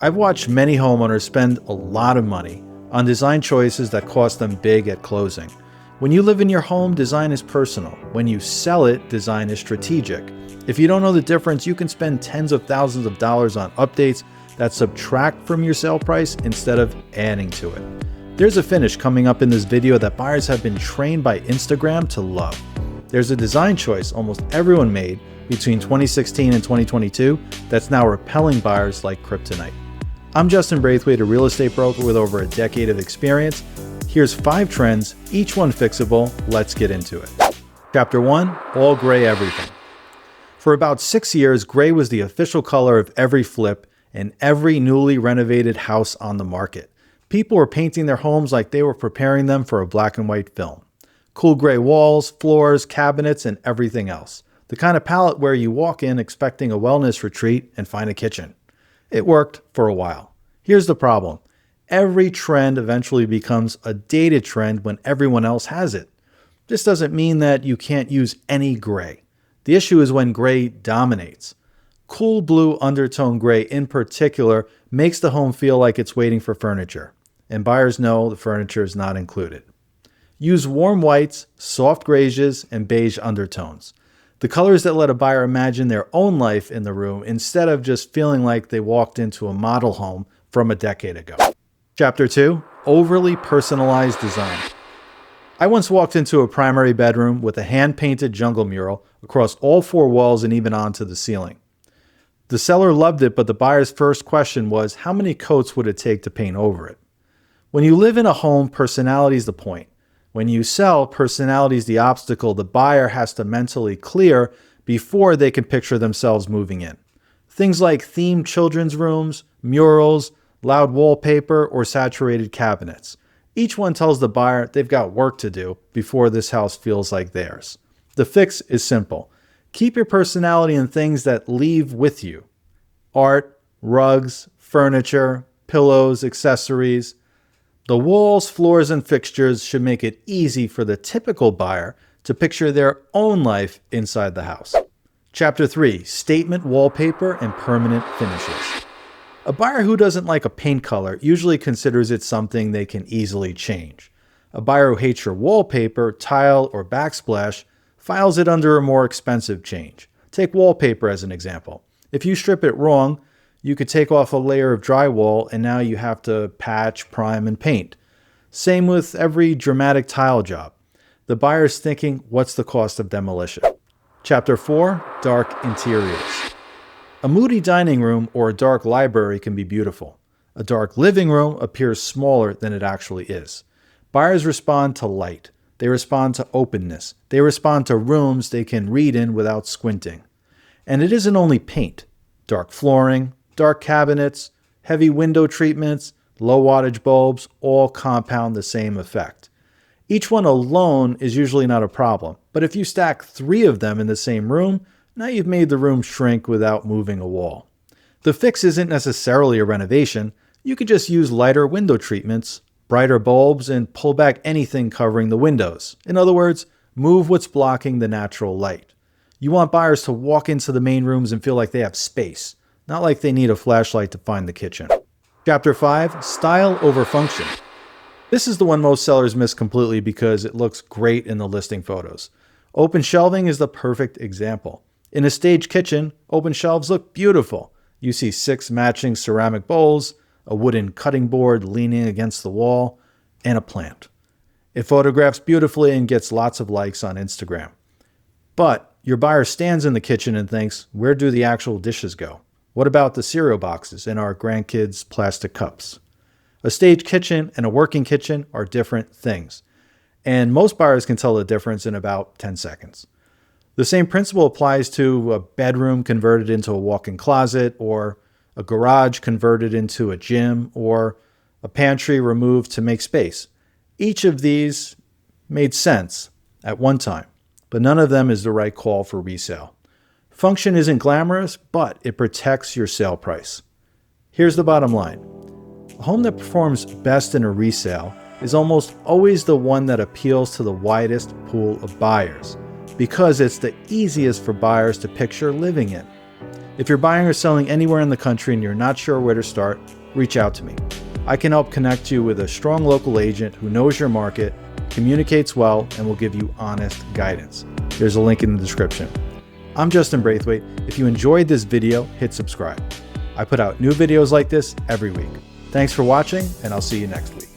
I've watched many homeowners spend a lot of money on design choices that cost them big at closing. When you live in your home, design is personal. When you sell it, design is strategic. If you don't know the difference, you can spend tens of thousands of dollars on updates that subtract from your sale price instead of adding to it. There's a finish coming up in this video that buyers have been trained by Instagram to love. There's a design choice almost everyone made between 2016 and 2022 that's now repelling buyers like kryptonite. I'm Justin Braithwaite, a real estate broker with over a decade of experience. Here's 5 trends, each one fixable. Let's get into it. Chapter 1, all gray everything. For about 6 years, gray was the official color of every flip and every newly renovated house on the market. People were painting their homes like they were preparing them for a black and white film. Cool gray walls, floors, cabinets, and everything else. The kind of palette where you walk in expecting a wellness retreat and find a kitchen. It worked for a while. Here's the problem. Every trend eventually becomes a dated trend when everyone else has it. This doesn't mean that you can't use any gray. The issue is when gray dominates. Cool blue undertone gray in particular makes the home feel like it's waiting for furniture, and buyers know the furniture is not included. Use warm whites, soft grays, and beige undertones. The colors that let a buyer imagine their own life in the room instead of just feeling like they walked into a model home from a decade ago. Chapter 2, overly personalized design. I once walked into a primary bedroom with a hand-painted jungle mural across all 4 walls and even onto the ceiling. The seller loved it, but the buyer's first question was, how many coats would it take to paint over it? When you live in a home, personality is the point. When you sell, personality is the obstacle the buyer has to mentally clear before they can picture themselves moving in. Things like themed children's rooms, murals, loud wallpaper, or saturated cabinets. Each one tells the buyer they've got work to do before this house feels like theirs. The fix is simple. Keep your personality in things that leave with you. Art, rugs, furniture, pillows, accessories. The walls, floors, and fixtures should make it easy for the typical buyer to picture their own life inside the house. Chapter 3, statement wallpaper and permanent finishes. A buyer who doesn't like a paint color usually considers it something they can easily change. A buyer who hates your wallpaper, tile, or backsplash files it under a more expensive change. Take wallpaper as an example. If you strip it wrong, you could take off a layer of drywall and now you have to patch, prime, and paint. Same with every dramatic tile job. The buyer's thinking, what's the cost of demolition? Chapter 4, dark interiors. A moody dining room or a dark library can be beautiful. A dark living room appears smaller than it actually is. Buyers respond to light. They respond to openness. They respond to rooms they can read in without squinting. And it isn't only paint. Dark flooring, dark cabinets, heavy window treatments, low wattage bulbs all compound the same effect. Each one alone is usually not a problem, but if you stack 3 of them in the same room, now you've made the room shrink without moving a wall. The fix isn't necessarily a renovation. You could just use lighter window treatments, brighter bulbs, and pull back anything covering the windows. In other words, move what's blocking the natural light. You want buyers to walk into the main rooms and feel like they have space, not like they need a flashlight to find the kitchen. Chapter 5, style over function. This is the one most sellers miss completely because it looks great in the listing photos. Open shelving is the perfect example. In a staged kitchen, open shelves look beautiful. You see 6 matching ceramic bowls, a wooden cutting board leaning against the wall, and a plant. It photographs beautifully and gets lots of likes on Instagram. But your buyer stands in the kitchen and thinks, where do the actual dishes go? What about the cereal boxes and our grandkids' plastic cups? A staged kitchen and a working kitchen are different things, and most buyers can tell the difference in about 10 seconds. The same principle applies to a bedroom converted into a walk-in closet, or a garage converted into a gym, or a pantry removed to make space. Each of these made sense at one time, but none of them is the right call for resale. Function isn't glamorous, but it protects your sale price. Here's the bottom line. A home that performs best in a resale is almost always the one that appeals to the widest pool of buyers, because it's the easiest for buyers to picture living in. If you're buying or selling anywhere in the country and you're not sure where to start, reach out to me. I can help connect you with a strong local agent who knows your market, communicates well, and will give you honest guidance. There's a link in the description. I'm Justin Braithwaite. If you enjoyed this video, hit subscribe. I put out new videos like this every week. Thanks for watching, and I'll see you next week.